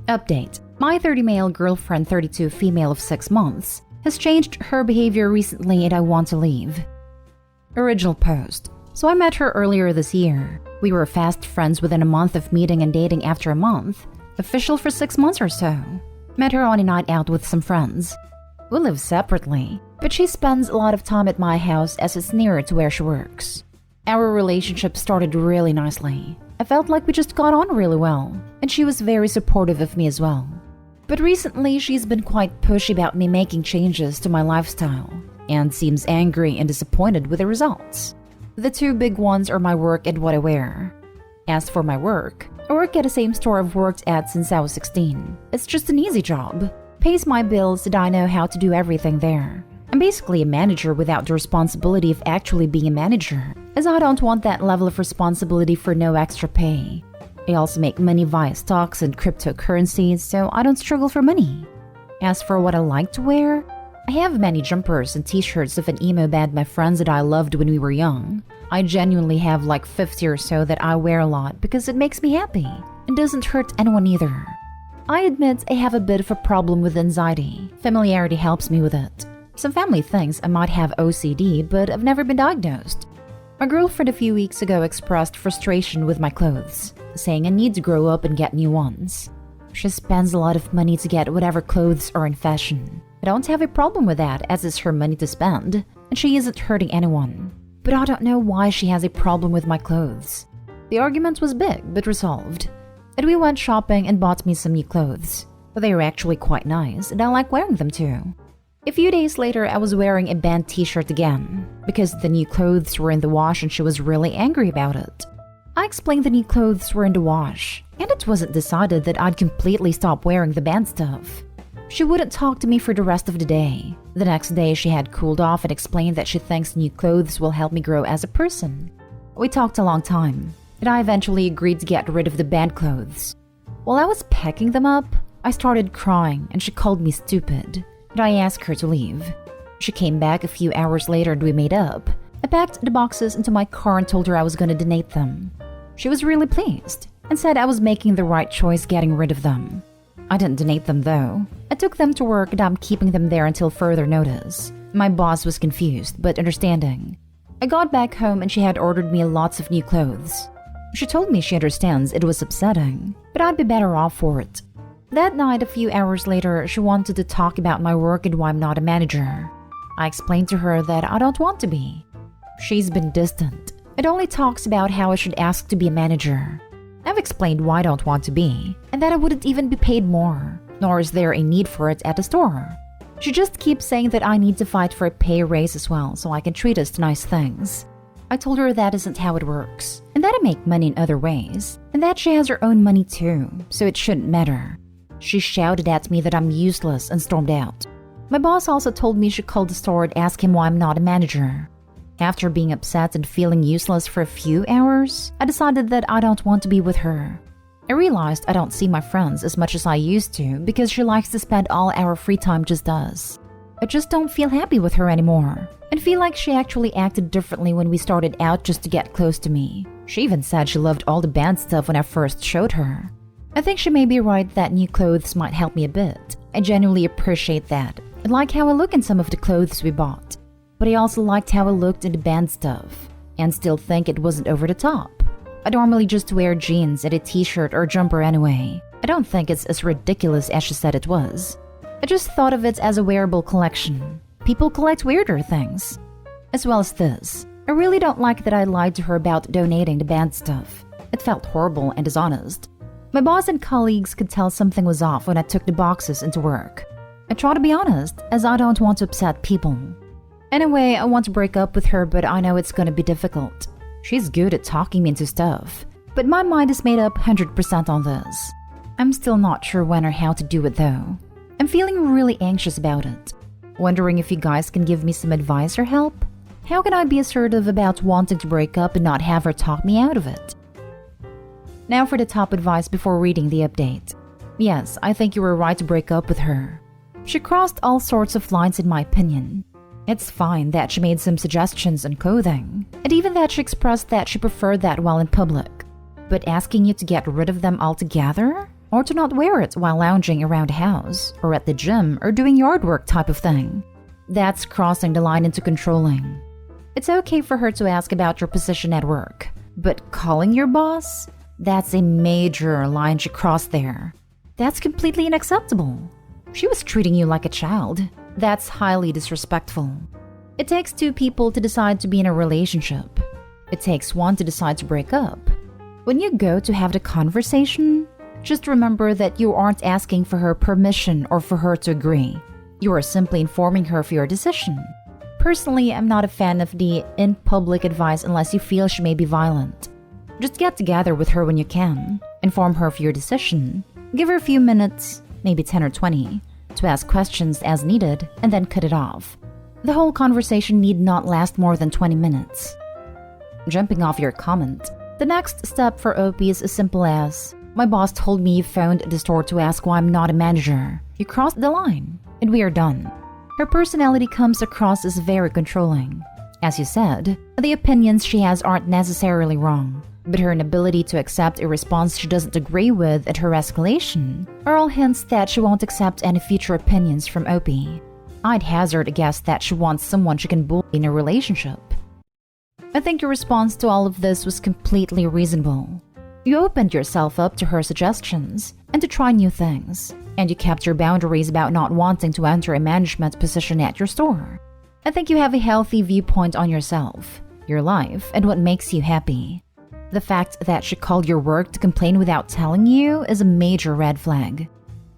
Update. My 30 male girlfriend, 32 female of 6 months, has changed her behavior recently and I want to leave. Original post. So I met her earlier this year. We were fast friends within a month of meeting and dating after a month. Official for 6 months or so. Met her on a night out with some friends. We live separately, but she spends a lot of time at my house as it's nearer to where she works. Our relationship started really nicely. I felt like we just got on really well, and she was very supportive of me as well. But recently, she's been quite pushy about me making changes to my lifestyle, and seems angry and disappointed with the results. The two big ones are my work and what I wear. As for my work, I work at the same store I've worked at since I was 16. It's just an easy job. Pays my bills and I know how to do everything there. I'm basically a manager without the responsibility of actually being a manager, as I don't want that level of responsibility for no extra pay. I also make money via stocks and cryptocurrencies, so I don't struggle for money. As for what I like to wear, I have many jumpers and t-shirts of an emo band my friends and I loved when we were young. I genuinely have like 50 or so that I wear a lot because it makes me happy and doesn't hurt anyone either. I admit I have a bit of a problem with anxiety. Familiarity helps me with it. Some family thinks I might have OCD, but I've never been diagnosed. My girlfriend a few weeks ago expressed frustration with my clothes, saying I need to grow up and get new ones. She spends a lot of money to get whatever clothes are in fashion. I don't have a problem with that as it's her money to spend, and she isn't hurting anyone. But I don't know why she has a problem with my clothes. The argument was big, but resolved. And we went shopping and bought me some new clothes. They were actually quite nice, and I like wearing them too. A few days later, I was wearing a band t-shirt again, because the new clothes were in the wash and she was really angry about it. I explained the new clothes were in the wash, and it wasn't decided that I'd completely stop wearing the band stuff. She wouldn't talk to me for the rest of the day. The next day, she had cooled off and explained that she thinks new clothes will help me grow as a person. We talked a long time, and I eventually agreed to get rid of the band clothes. While I was packing them up, I started crying and she called me stupid, and I asked her to leave. She came back a few hours later and we made up. I packed the boxes into my car and told her I was going to donate them. She was really pleased and said I was making the right choice getting rid of them. I didn't donate them though. I took them to work and I'm keeping them there until further notice. My boss was confused but understanding. I got back home and she had ordered me lots of new clothes. She told me she understands it was upsetting, but I'd be better off for it. That night, a few hours later, she wanted to talk about my work and why I'm not a manager. I explained to her that I don't want to be. She's been distant. It only talks about how I should ask to be a manager. I've explained why I don't want to be, and that I wouldn't even be paid more, nor is there a need for it at the store. She just keeps saying that I need to fight for a pay raise as well so I can treat us to nice things. I told her that isn't how it works, and that I make money in other ways, and that she has her own money too, so it shouldn't matter. She shouted at me that I'm useless and stormed out. My boss also told me she called the store and asked him why I'm not a manager. After being upset and feeling useless for a few hours, I decided that I don't want to be with her. I realized I don't see my friends as much as I used to because she likes to spend all our free time just us. I just don't feel happy with her anymore and feel like she actually acted differently when we started out just to get close to me. She even said she loved all the band stuff when I first showed her. I think she may be right that new clothes might help me a bit. I genuinely appreciate that. I like how I look in some of the clothes we bought. But I also liked how I looked in the band stuff, and still think it wasn't over the top. I normally just wear jeans and a t-shirt or jumper anyway. I don't think it's as ridiculous as she said it was. I just thought of it as a wearable collection. People collect weirder things. As well as this. I really don't like that I lied to her about donating the band stuff. It felt horrible and dishonest. My boss and colleagues could tell something was off when I took the boxes into work. I try to be honest, as I don't want to upset people. Anyway, I want to break up with her, but I know it's going to be difficult. She's good at talking me into stuff, but my mind is made up 100% on this. I'm still not sure when or how to do it though. I'm feeling really anxious about it. Wondering if you guys can give me some advice or help? How can I be assertive about wanting to break up and not have her talk me out of it? Now for the top advice before reading the update. Yes, I think you were right to break up with her. She crossed all sorts of lines in my opinion. It's fine that she made some suggestions on clothing, and even that she expressed that she preferred that while in public. But asking you to get rid of them altogether? or to not wear it while lounging around the house, or at the gym, or doing yard work type of thing. That's crossing the line into controlling. It's okay for her to ask about your position at work, but calling your boss? That's a major line she crossed there. That's completely unacceptable. She was treating you like a child. That's highly disrespectful. It takes two people to decide to be in a relationship. It takes one to decide to break up. When you go to have the conversation, just remember that you aren't asking for her permission or for her to agree. You are simply informing her of your decision. Personally, I'm not a fan of the in-public advice unless you feel she may be violent. Just get together with her when you can. Inform her of your decision. Give her a few minutes, maybe 10 or 20, to ask questions as needed, and then cut it off. The whole conversation need not last more than 20 minutes. Jumping off your comment, the next step for OP is as simple as, my boss told me you phoned the store to ask why I'm not a manager. You crossed the line, and we are done. Her personality comes across as very controlling. As you said, the opinions she has aren't necessarily wrong, but her inability to accept a response she doesn't agree with and her escalation are all hints that she won't accept any future opinions from OP. I'd hazard a guess that she wants someone she can bully in a relationship. I think your response to all of this was completely reasonable. You opened yourself up to her suggestions and to try new things, and you kept your boundaries about not wanting to enter a management position at your store. I think you have a healthy viewpoint on yourself, your life, and what makes you happy. The fact that she called your work to complain without telling you is a major red flag.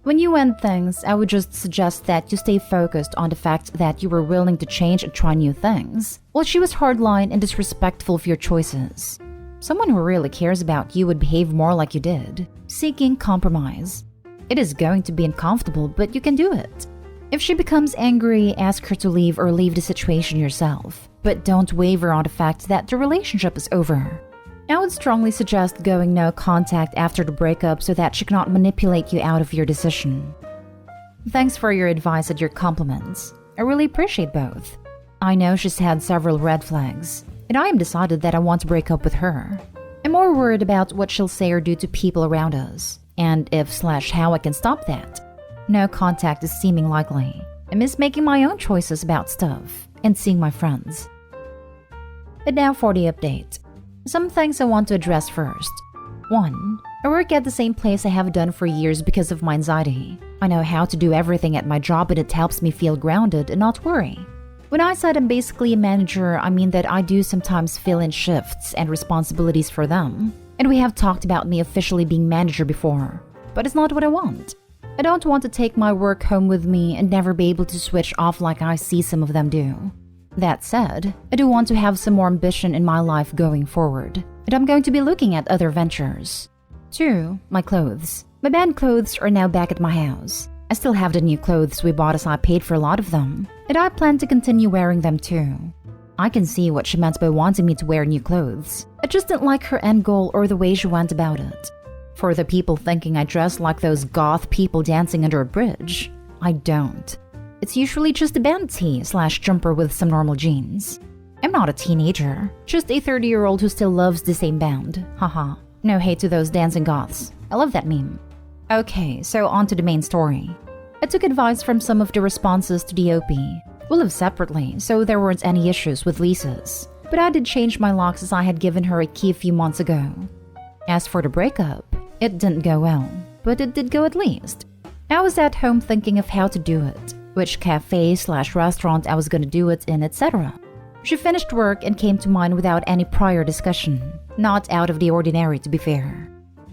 When you end things, I would just suggest that you stay focused on the fact that you were willing to change and try new things, while she was hardline and disrespectful of your choices. Someone who really cares about you would behave more like you did, seeking compromise. It is going to be uncomfortable, but you can do it. If she becomes angry, ask her to leave or leave the situation yourself, but don't waver on the fact that the relationship is over. I would strongly suggest going no contact after the breakup so that she cannot manipulate you out of your decision. Thanks for your advice and your compliments. I really appreciate both. I know she's had several red flags, and I am decided that I want to break up with her. I'm more worried about what she'll say or do to people around us, and if/how I can stop that. No contact is seeming likely. I miss making my own choices about stuff and seeing my friends. And now for the update. Some things I want to address first. 1. I work at the same place I have done for years because of my anxiety. I know how to do everything at my job and it helps me feel grounded and not worry. When I said I'm basically a manager, I mean that I do sometimes fill in shifts and responsibilities for them. And we have talked about me officially being manager before. But it's not what I want. I don't want to take my work home with me and never be able to switch off like I see some of them do. That said, I do want to have some more ambition in my life going forward, and I'm going to be looking at other ventures. 2. My clothes. My band clothes are now back at my house. I still have the new clothes we bought as I paid for a lot of them, and I plan to continue wearing them too. I can see what she meant by wanting me to wear new clothes. I just didn't like her end goal or the way she went about it. For the people thinking I dress like those goth people dancing under a bridge, I don't. It's usually just a band tee/jumper with some normal jeans. I'm not a teenager, just a 30-year-old who still loves the same band. Haha. No hate to those dancing goths. I love that meme. Okay, so on to the main story. I took advice from some of the responses to the OP. We live separately, so there weren't any issues with leases. But I did change my locks as I had given her a key a few months ago. As for the breakup, it didn't go well, but it did go at least. I was at home thinking of how to do it, which cafe/restaurant I was gonna do it in, etc. She finished work and came to mine without any prior discussion. Not out of the ordinary, to be fair.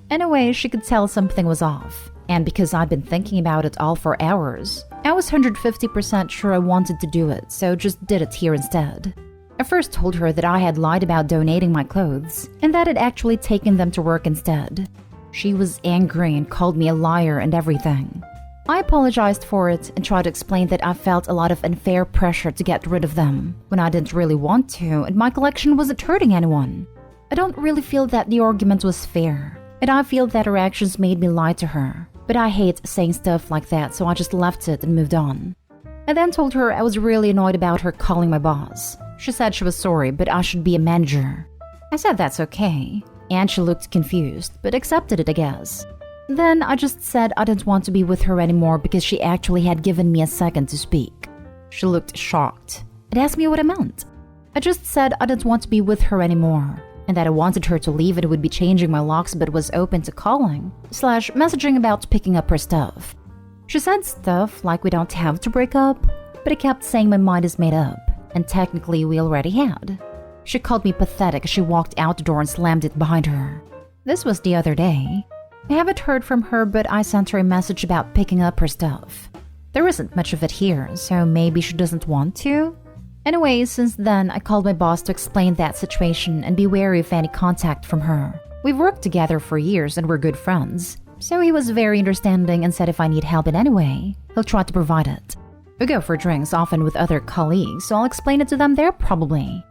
In a way, she could tell something was off, and because I'd been thinking about it all for hours, I was 150% sure I wanted to do it, so just did it here instead. I first told her that I had lied about donating my clothes, and that I'd actually taken them to work instead. She was angry and called me a liar and everything. I apologized for it and tried to explain that I felt a lot of unfair pressure to get rid of them when I didn't really want to and my collection wasn't hurting anyone. I don't really feel that the argument was fair, and I feel that her actions made me lie to her, but I hate saying stuff like that, so I just left it and moved on. I then told her I was really annoyed about her calling my boss. She said she was sorry, but I should be a manager. I said that's okay, and she looked confused, but accepted it, I guess. Then I just said I didn't want to be with her anymore because she actually had given me a second to speak. She looked shocked and asked me what I meant. I just said I didn't want to be with her anymore and that I wanted her to leave and would be changing my locks but was open to calling / messaging about picking up her stuff. She said stuff like we don't have to break up, but I kept saying my mind is made up and technically we already had. She called me pathetic as she walked out the door and slammed it behind her. This was the other day. I haven't heard from her, but I sent her a message about picking up her stuff. There isn't much of it here, so maybe she doesn't want to? Anyway, since then, I called my boss to explain that situation and be wary of any contact from her. We've worked together for years and we're good friends, so he was very understanding and said if I need help in any way, he'll try to provide it. We go for drinks often with other colleagues, so I'll explain it to them there probably.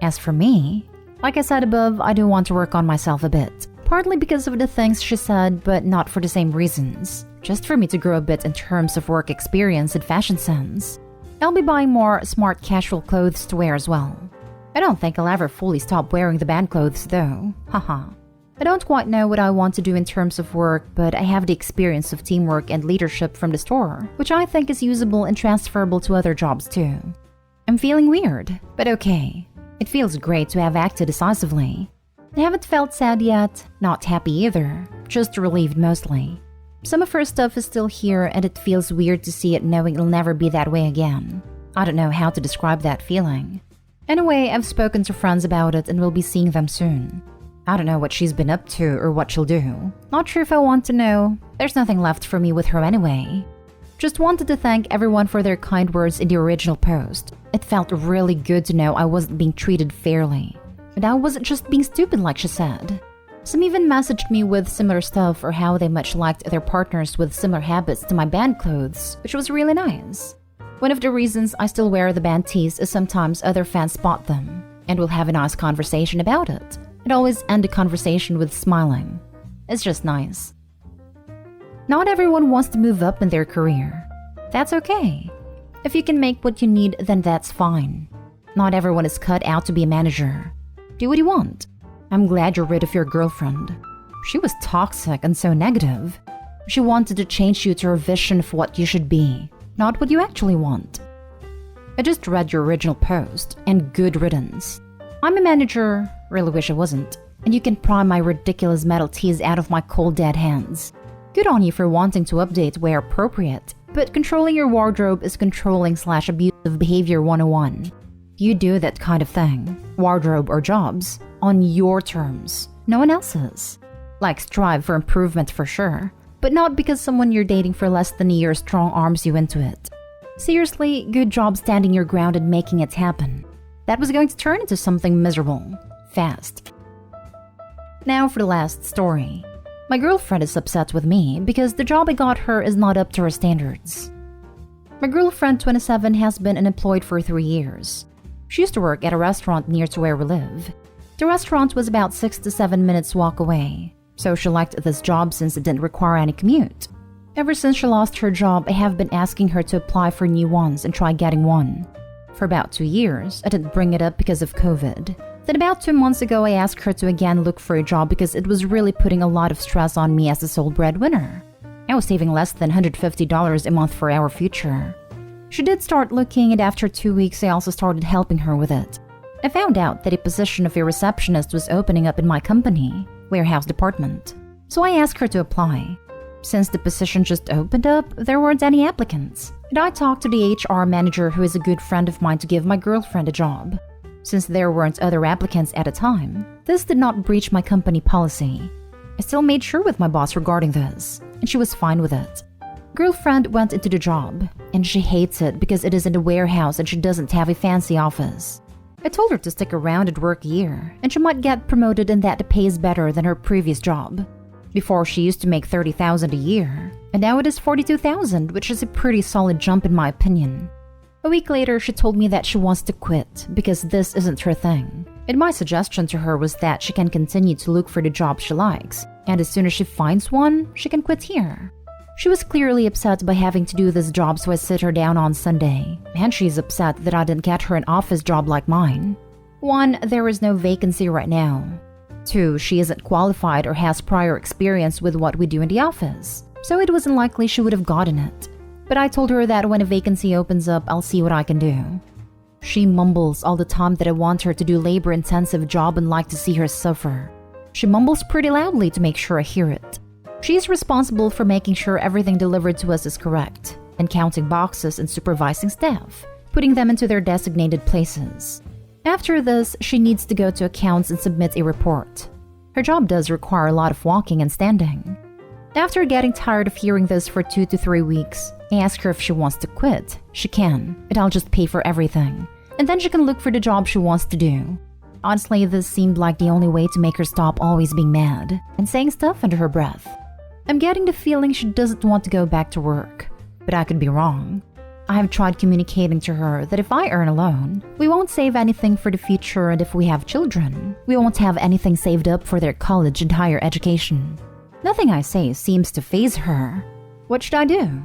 As for me, like I said above, I do want to work on myself a bit. Partly because of the things she said, but not for the same reasons. Just for me to grow a bit in terms of work experience and fashion sense. I'll be buying more smart casual clothes to wear as well. I don't think I'll ever fully stop wearing the band clothes though. Haha. I don't quite know what I want to do in terms of work, but I have the experience of teamwork and leadership from the store, which I think is usable and transferable to other jobs too. I'm feeling weird, but okay. It feels great to have acted decisively. I haven't felt sad yet, not happy either, just relieved mostly. Some of her stuff is still here and it feels weird to see it knowing it'll never be that way again. I don't know how to describe that feeling. Anyway, I've spoken to friends about it and we'll be seeing them soon. I don't know what she's been up to or what she'll do. Not sure if I want to know. There's nothing left for me with her anyway. Just wanted to thank everyone for their kind words in the original post. It felt really good to know I wasn't being treated fairly. And I wasn't just being stupid like she said. Some even messaged me with similar stuff or how they much liked their partners with similar habits to my band clothes, which was really nice. One of the reasons I still wear the band tees is sometimes other fans spot them, and we'll have a nice conversation about it. I'd always end a conversation with smiling. It's just nice. Not everyone wants to move up in their career. That's okay. If you can make what you need, then that's fine. Not everyone is cut out to be a manager. Do what you want. I'm glad you're rid of your girlfriend. She was toxic and so negative. She wanted to change you to her vision of what you should be, not what you actually want. I just read your original post, and good riddance. I'm a manager, really wish I wasn't, and you can pry my ridiculous metal teas out of my cold dead hands. Good on you for wanting to update where appropriate, but controlling your wardrobe is controlling / abusive behavior 101. You do that kind of thing, wardrobe or jobs, on your terms, no one else's. Like strive for improvement for sure, but not because someone you're dating for less than a year strong arms you into it. Seriously, good job standing your ground and making it happen. That was going to turn into something miserable, fast. Now for the last story. My girlfriend is upset with me because the job I got her is not up to her standards. My girlfriend, 27, has been unemployed for 3 years. She used to work at a restaurant near to where we live. The restaurant was about 6 to 7 minutes walk away, so she liked this job since it didn't require any commute. Ever since she lost her job, I have been asking her to apply for new ones and try getting one. For about 2 years, I didn't bring it up because of COVID. Then about 2 months ago, I asked her to again look for a job because it was really putting a lot of stress on me as the sole breadwinner. I was saving less than $150 a month for our future. She did start looking, and after 2 weeks, I also started helping her with it. I found out that a position of a receptionist was opening up in my company, warehouse department. So I asked her to apply. Since the position just opened up, there weren't any applicants. And I talked to the HR manager, who is a good friend of mine, to give my girlfriend a job. Since there weren't other applicants at the time, this did not breach my company policy. I still made sure with my boss regarding this, and she was fine with it. Girlfriend went into the job, and she hates it because it is in a warehouse and she doesn't have a fancy office. I told her to stick around and work a year, and she might get promoted and that pays better than her previous job. Before, she used to make $30,000 a year, and now it is $42,000, which is a pretty solid jump in my opinion. A week later, she told me that she wants to quit because this isn't her thing. And my suggestion to her was that she can continue to look for the job she likes, and as soon as she finds one, she can quit here. She was clearly upset by having to do this job, so I sit her down on Sunday, and she's upset that I didn't get her an office job like mine. 1, there is no vacancy right now. 2, she isn't qualified or has prior experience with what we do in the office, so it wasn't likely she would have gotten it. But I told her that when a vacancy opens up, I'll see what I can do. She mumbles all the time that I want her to do labor-intensive job and like to see her suffer. She mumbles pretty loudly to make sure I hear it. She is responsible for making sure everything delivered to us is correct, and counting boxes and supervising staff, putting them into their designated places. After this, she needs to go to accounts and submit a report. Her job does require a lot of walking and standing. After getting tired of hearing this for 2 to 3 weeks, I ask her if she wants to quit. She can, and I'll just pay for everything. And then she can look for the job she wants to do. Honestly, this seemed like the only way to make her stop always being mad and saying stuff under her breath. I'm getting the feeling she doesn't want to go back to work, but I could be wrong. I have tried communicating to her that if I earn alone, we won't save anything for the future, and if we have children, we won't have anything saved up for their college and higher education. Nothing I say seems to faze her. What should I do?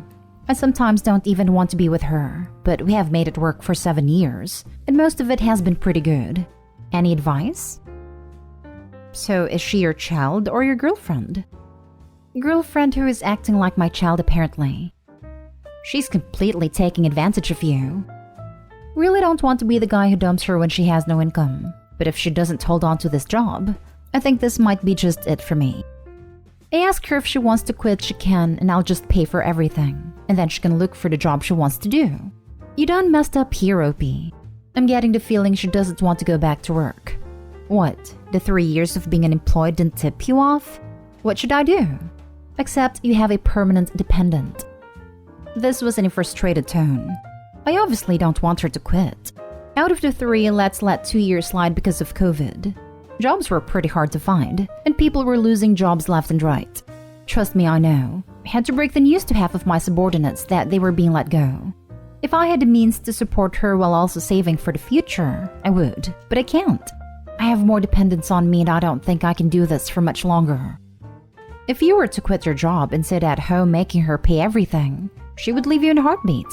I sometimes don't even want to be with her, but we have made it work for 7 years, and most of it has been pretty good. Any advice? So is she your child or your girlfriend? Girlfriend who is acting like my child apparently. She's completely taking advantage of you. Really don't want to be the guy who dumps her when she has no income, but if she doesn't hold on to this job, I think this might be just it for me. I ask her if she wants to quit, she can, and I'll just pay for everything, and then she can look for the job she wants to do. You done messed up here, OP. I'm getting the feeling she doesn't want to go back to work. What, the 3 years of being unemployed didn't tip you off? What should I do? Except you have a permanent dependent. This was in a frustrated tone. I obviously don't want her to quit. Out of the 3, let's let 2 years slide because of COVID. Jobs were pretty hard to find, and people were losing jobs left and right. Trust me, I know. I had to break the news to half of my subordinates that they were being let go. If I had the means to support her while also saving for the future, I would, but I can't. I have more dependents on me and I don't think I can do this for much longer. If you were to quit your job and sit at home making her pay everything, she would leave you in a heartbeat.